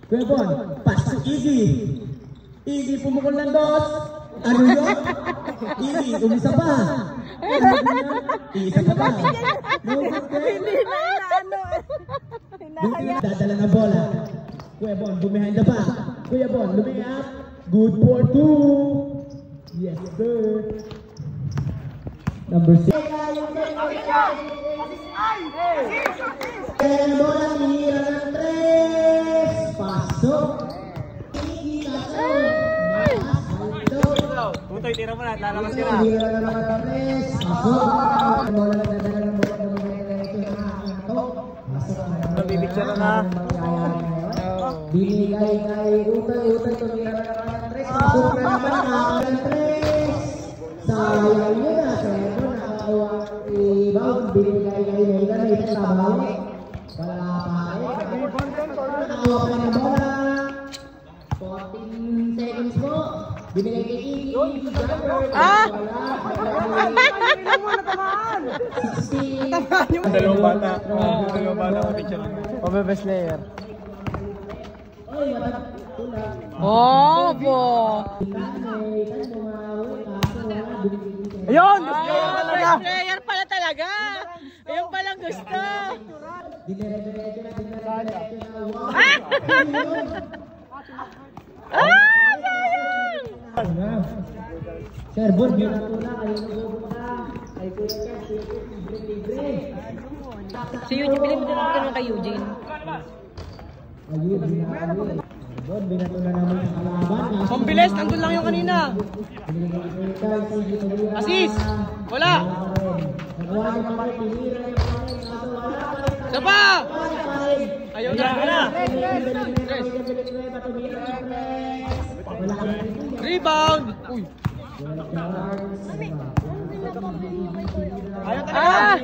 Kuya Bon, pass to Iggy. Iggy pumukol ng dos. Ano yun? Iggy, umisa pa. Isa pa. Hindi na ano. Dadala ng bola. Kuya Bon, bumihan na pa. Kuya Bon, luming up. Good for 2. Yes, sir. Number 6. Kaya bola, tinira ng 3. Pasok. Tutoy, tira mo na. Lalabas ka na. Tinira na naman ng 3. Pasok. Bola nagdadala ng bola ng Magbibigyan na. Binigay kay utay-utay tumira na naman ng 3. Pasok na naman ng 3. Sayang yun na. Kaya mo nakakawa ibaw. Binigay kay Megan. May tabawi. Wala pa rin. Nakawa pa ng bola. 14 seconds po. Binigay kay Iggy. Ah! Dalawang bata. Dalawang bata ko picture. Pabebest player. Oh, po. Ayun! Best player pala talaga. Ayun palang gusto. Sayang! Sir Bon, yun na tula. Kayo nagbubuka. Ay kuya Cash, libre. Si Eugene, bilhin mo din ako tanong kay Eugene. Ayun, binakali. Bon, binato na naman sa kalaban. Pambilis, nandun lang yung kanina. Asis! Wala! Isa pa! Ayaw na! Rebound! Uy! Ah!